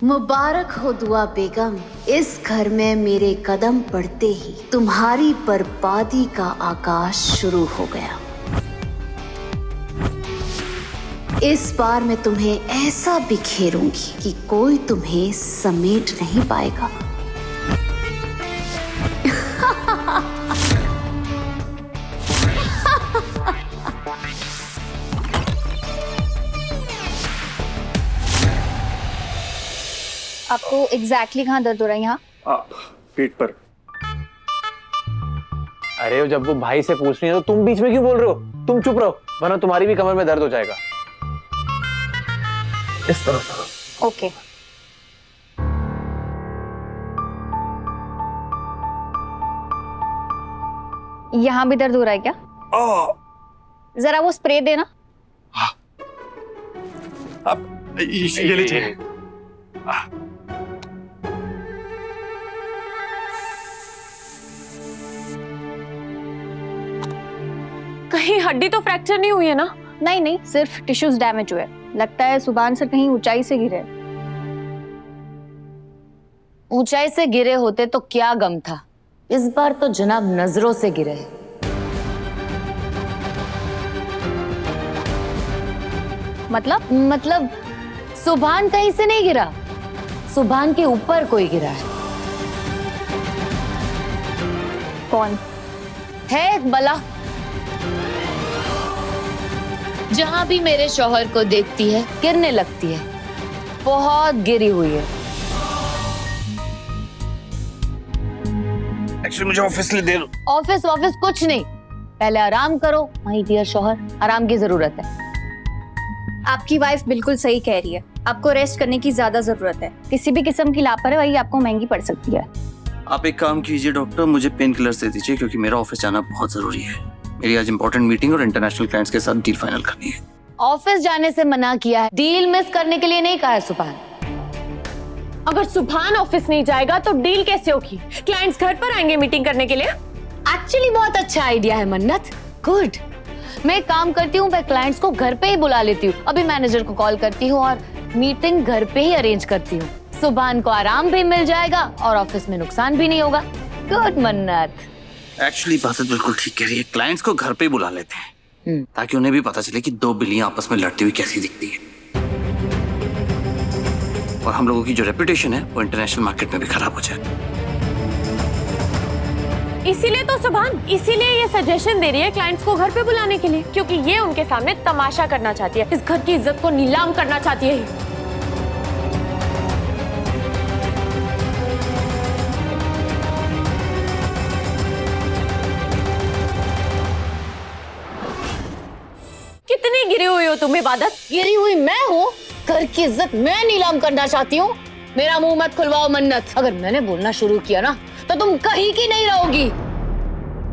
मुबारक हो दुआ बेगम, इस घर में मेरे कदम पड़ते ही तुम्हारी बर्बादी का आगाज शुरू हो गया। इस बार मैं तुम्हें ऐसा बिखेरूंगी कि कोई तुम्हें समेट नहीं पाएगा। आपको एग्जैक्टली कहाँ दर्द हो रहा है? यहाँ पीठ पर। अरे जब वो भाई से पूछ रही है तो तुम बीच में क्यों बोल रहे हो? तुम चुप रहो, वरना तुम्हारी भी कमर में दर्द हो जाएगा। इस तरफ। ओके। यहाँ भी दर्द हो रहा है क्या? जरा वो स्प्रे देना। अब ये लीजिए। कहीं हड्डी तो फ्रैक्चर नहीं हुई है ना? नहीं नहीं, सिर्फ टिश्यूज डैमेज हुए। लगता है सुभान सर कहीं ऊंचाई से गिरे। ऊंचाई से गिरे होते तो क्या गम था, इस बार तो जनाब नजरों से गिरे। मतलब सुभान कहीं से नहीं गिरा, सुभान के ऊपर कोई गिरा है। कौन है एक बला, जहां भी मेरे शौहर को देखती है गिरने लगती है। बहुत गिरी हुई है। एक्चुअली मुझे ऑफिस ले दे दो। ऑफिस कुछ नहीं, पहले आराम करो माय डियर शौहर, आराम की जरूरत है। आपकी वाइफ बिल्कुल सही कह रही है, आपको रेस्ट करने की ज्यादा जरूरत है। किसी भी किस्म की लापरवाही आपको महंगी पड़ सकती है। आप एक काम कीजिए डॉक्टर, मुझे पेन किलर्स दे दीजिए क्योंकि मेरा ऑफिस जाना बहुत जरूरी है। मेरी आज इंपॉर्टेंट मीटिंग और इंटरनेशनल क्लाइंट्स के साथ डील फाइनल करनी है। ऑफिस जाने से मना किया है, डील मिस करने के लिए नहीं कहा है सुभान। अगर सुभान ऑफिस नहीं जाएगा तो डील कैसे होगी? क्लाइंट्स घर पर आएंगे मीटिंग करने के लिए। एक्चुअली बहुत अच्छा आइडिया है मन्नत, गुड। मैं एक काम करती हूँ, मैं क्लाइंट्स को घर पे ही बुला लेती हूँ। अभी मैनेजर को कॉल करती हूँ और मीटिंग घर पे ही अरेंज करती हूँ। सुभान को आराम भी मिल जाएगा और ऑफिस में नुकसान भी नहीं होगा। गुड मन्नत। एक्चुअली बात बिल्कुल ठीक कह रही है, क्लाइंट्स को घर पे ही बुला लेते हैं ताकि उन्हें भी पता चले कि दो बिल्लियां आपस में लड़ती हुई कैसी दिखती है। और हम लोगों की जो रेपुटेशन है वो इंटरनेशनल मार्केट में भी खराब हो जाए। इसीलिए तो सुभान ये सजेशन दे रही है क्लाइंट्स को घर पे बुलाने के लिए, क्योंकि ये उनके सामने तमाशा करना चाहती है, इस घर की इज्जत को नीलाम करना चाहती है। कितनी गिरी हुई हो तुम इबादत? गिरी हुई मैं हूँ, घर की इज्जत मैं नीलाम करना चाहती हूँ। मेरा मुंह मत खुलवाओ मन्नत, अगर मैंने बोलना शुरू किया ना तो तुम कहीं की नहीं रहोगी।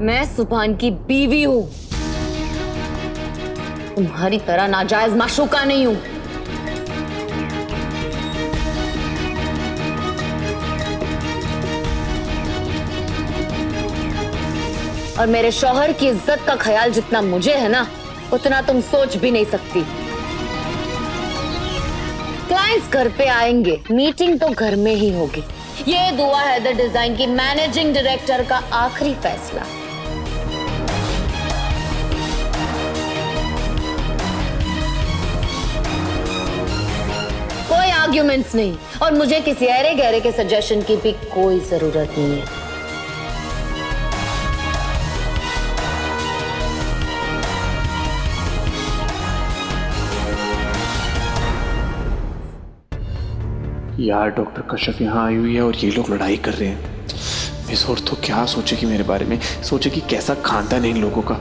मैं सुभान की बीवी हूँ, तुम्हारी तरह नाजायज माशूका नहीं हूँ। और मेरे शौहर की इज्जत का ख्याल जितना मुझे है ना, उतना तुम सोच भी नहीं सकती। क्लाइंट्स घर पे आएंगे, मीटिंग तो घर में ही होगी। ये दुआ हैदर डिजाइन की मैनेजिंग डायरेक्टर का आखिरी फैसला। कोई आर्ग्यूमेंट्स नहीं, और मुझे किसी अरे गहरे के सजेशन की भी कोई जरूरत नहीं है। यार डॉक्टर कश्यप यहाँ आई हुई है और ये लोग लड़ाई कर रहे हैं। मिस और तो क्या सोचेगी मेरे बारे में, सोचेगी कैसा खानदान है इन लोगों का।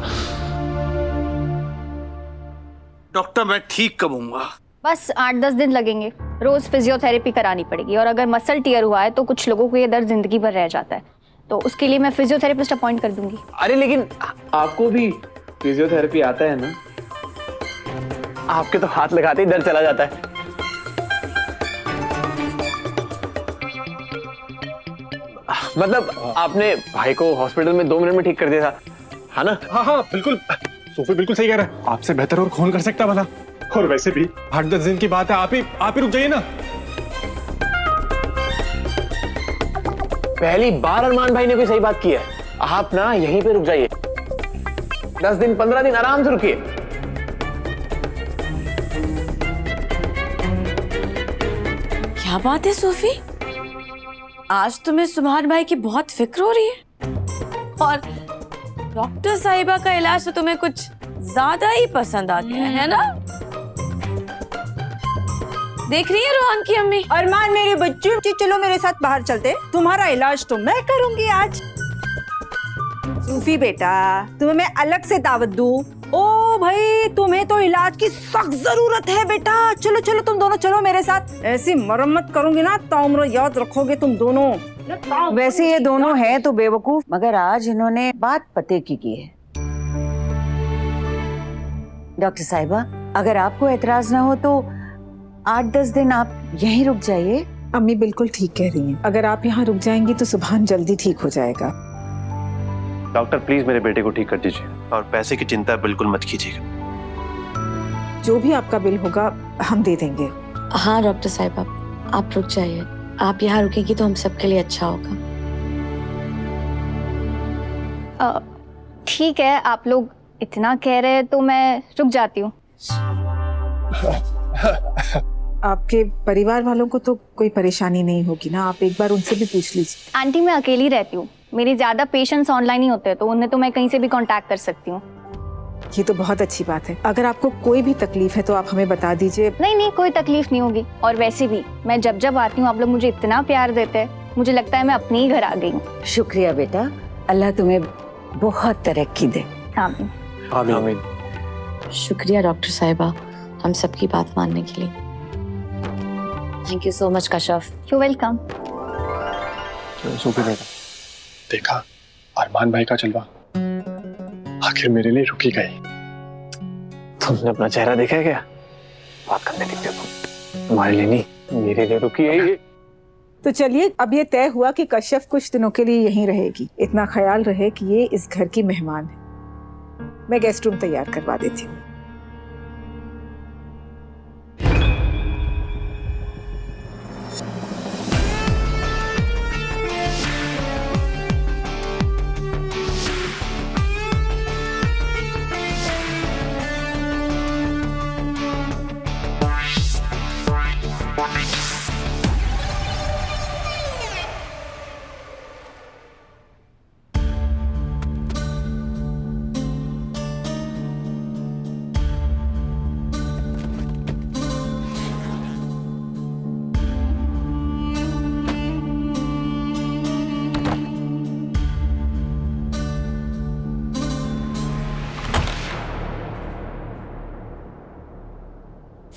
डॉक्टर मैं ठीक कब होऊंगा? बस 8-10 दिन लगेंगे। रोज फिजियोथेरेपी करानी पड़ेगी, और अगर मसल टियर हुआ है तो कुछ लोगों को ये दर्द जिंदगी भर रह जाता है, तो उसके लिए मैं फिजियोथेरेपिस्ट अपॉइंट कर दूंगी। अरे लेकिन आपको भी फिजियोथेरेपी आता है ना? आपके तो हाथ लगाते ही दर्द चला जाता है। मतलब आपने भाई को हॉस्पिटल में 2 मिनट में ठीक कर दिया था, है ना? हाँ बिल्कुल, सोफी बिल्कुल सही कह रहा है। आपसे बेहतर और कौन कर सकता भला। और वैसे भी 8-10 दिन की बात है, आप ही रुक जाइए ना। पहली बार अरमान भाई ने कोई सही बात की है। आप ना यहीं पे रुक जाइए, 10 दिन 15 दिन आराम से रुकिए। क्या बात है सोफी, आज तुम्हें सुभान भाई की बहुत फिक्र हो रही है और डॉक्टर साहिबा का इलाज तो तुम्हें कुछ ज्यादा ही पसंद आ गया है ना? देख रही है रोहन की अम्मी। अरमान मेरे बच्चों, चलो मेरे साथ बाहर चलते, तुम्हारा इलाज तो मैं करूंगी आज। सूफी बेटा, तुम्हें मैं अलग से दावत दूं? ओ भाई, तुम्हें तो इलाज की सख्त जरूरत है बेटा। चलो चलो तुम दोनों चलो मेरे साथ। ऐसी मरम्मत करूंगी ना ताउम्र याद रखोगे तुम दोनों। वैसे ये दोनों हैं तो बेवकूफ, मगर आज इन्होंने बात पते की है। डॉक्टर साहिबा, अगर आपको एतराज ना हो तो 8-10 दिन आप यहीं रुक जाइए। अम्मी बिल्कुल ठीक कह रही हैं। अगर आप यहाँ रुक जाएंगी तो सुभान जल्दी ठीक हो जाएगा। डॉक्टर प्लीज मेरे बेटे को ठीक कर दीजिए और पैसे की चिंता बिल्कुल मत कीजिएगा। जो भी आपका बिल होगा हम दे देंगे। हाँ डॉक्टर साहिबा, आप रुक जाइए। आप यहाँ रुकेगी तो हम सबके लिए अच्छा होगा। ठीक है, आप लोग इतना कह रहे हैं तो मैं रुक जाती हूँ। आपके परिवार वालों को तो कोई परेशानी नहीं होगी ना? आप एक बार उनसे भी पूछ लीजिए। आंटी, मैं अकेली रहती हूँ, मेरी ज्यादा पेशेंट्स ऑनलाइन ही होते हैं, तो उन्हें तो मैं कहीं से भी कांटेक्ट कर सकती हूँ। ये तो बहुत अच्छी बात है। अगर आपको कोई भी तकलीफ है तो आप हमें बता दीजिए। नहीं नहीं, कोई तकलीफ नहीं होगी। और वैसे भी मैं जब जब आती हूँ आप लोग मुझे इतना प्यार देते हैं, मुझे लगता है मैं अपने ही घर आ गई हूँ। शुक्रिया बेटा, अल्लाह तुम्हें बहुत तरक्की दे। आमीन। आमीन। शुक्रिया डॉक्टर साहिबा, हम सबकी बात मानने के लिए। Thank you so much Kashyap. You welcome. Sophie बेटा, देखा अरमान भाई का जलवा, आखिर मेरे लिए रुकी गई। तुमने अपना चेहरा देखा है क्या? बात करने दिखते तुम। तुम्हारे लिए नहीं, मेरे लिए रुकी है ये। तो चलिए, अब ये तय हुआ कि कश्यप कुछ दिनों के लिए यहीं रहेगी। इतना ख्याल रहे कि ये इस घर की मेहमान है। मैं गेस्ट रूम तैयार करवा देती हूँ।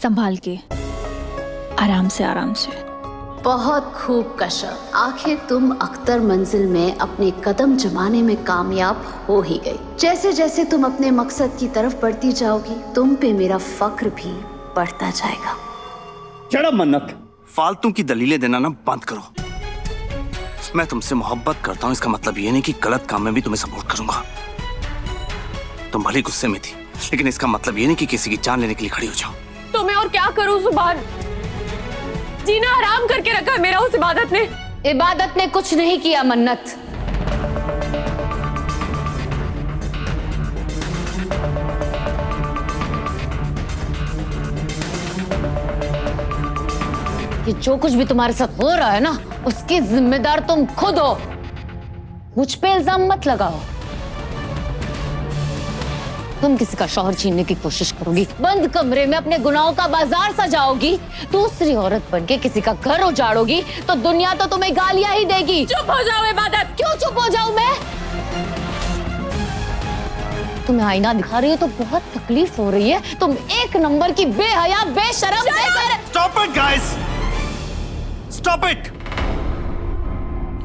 संभाल के, आराम से आराम से। बहुत खूब कश्यप, आखिर तुम अख्तर मंजिल में अपने कदम जमाने में कामयाब हो ही गई। जैसे जैसे तुम अपने मकसद की तरफ बढ़ती जाओगी, तुम पे मेरा फख्र भी बढ़ता जाएगा। चढ़ा मन्नत, फालतू की दलीलें देना ना बंद करो। मैं तुमसे मोहब्बत करता हूँ, इसका मतलब ये नहीं कि गलत काम में भी तुम्हें सपोर्ट करूंगा। तुम भले गुस्से में थी, लेकिन इसका मतलब ये नहीं कि किसी की जान लेने के लिए खड़ी हो जाओ। तो मैं और क्या करूं सुभान? जीना हराम करके रखा है मेरा उस इबादत ने। इबादत ने कुछ नहीं किया मन्नत। ये जो कुछ भी तुम्हारे साथ हो रहा है ना, उसकी जिम्मेदार तुम खुद हो। मुझ पे इल्जाम मत लगाओ। तुम किसी का शौहर छीनने की कोशिश करोगी, बंद कमरे में अपने गुनाहों का बाजार सजाओगी, दूसरी औरत बनके किसी का घर उजाड़ोगी, तो दुनिया तो तुम्हें गालियां ही देगी। चुप हो जाओ इबादत। क्यों चुप हो जाऊं मैं? तुम्हें आईना दिखा रही हो तो बहुत तकलीफ हो रही है। तुम एक नंबर की बेहया, बेशरम, Stop it, guys! Stop it!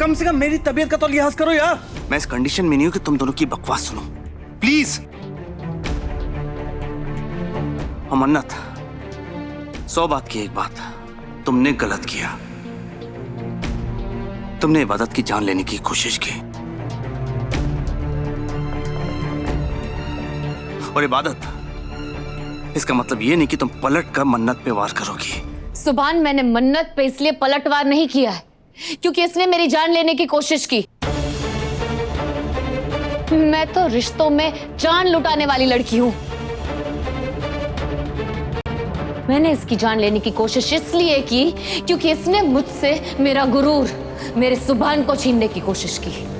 कम से कम मेरी तबीयत का तो लिहाज करो यार। मैं इस कंडीशन में नहीं हूं कि तुम दोनों की बकवास सुनो, प्लीज। मन्नत, 100 बात की एक बात, तुमने गलत किया। तुमने इबादत की जान लेने की कोशिश की, और इबादत, इसका मतलब ये नहीं कि तुम पलट कर मन्नत पे वार करोगी। सुभान, मैंने मन्नत पे इसलिए पलटवार नहीं किया है क्योंकि इसने मेरी जान लेने की कोशिश की। मैं तो रिश्तों में जान लुटाने वाली लड़की हूं। मैंने इसकी जान लेने की कोशिश इसलिए की क्योंकि इसने मुझसे मेरा गुरूर, मेरे सुभान को छीनने की कोशिश की।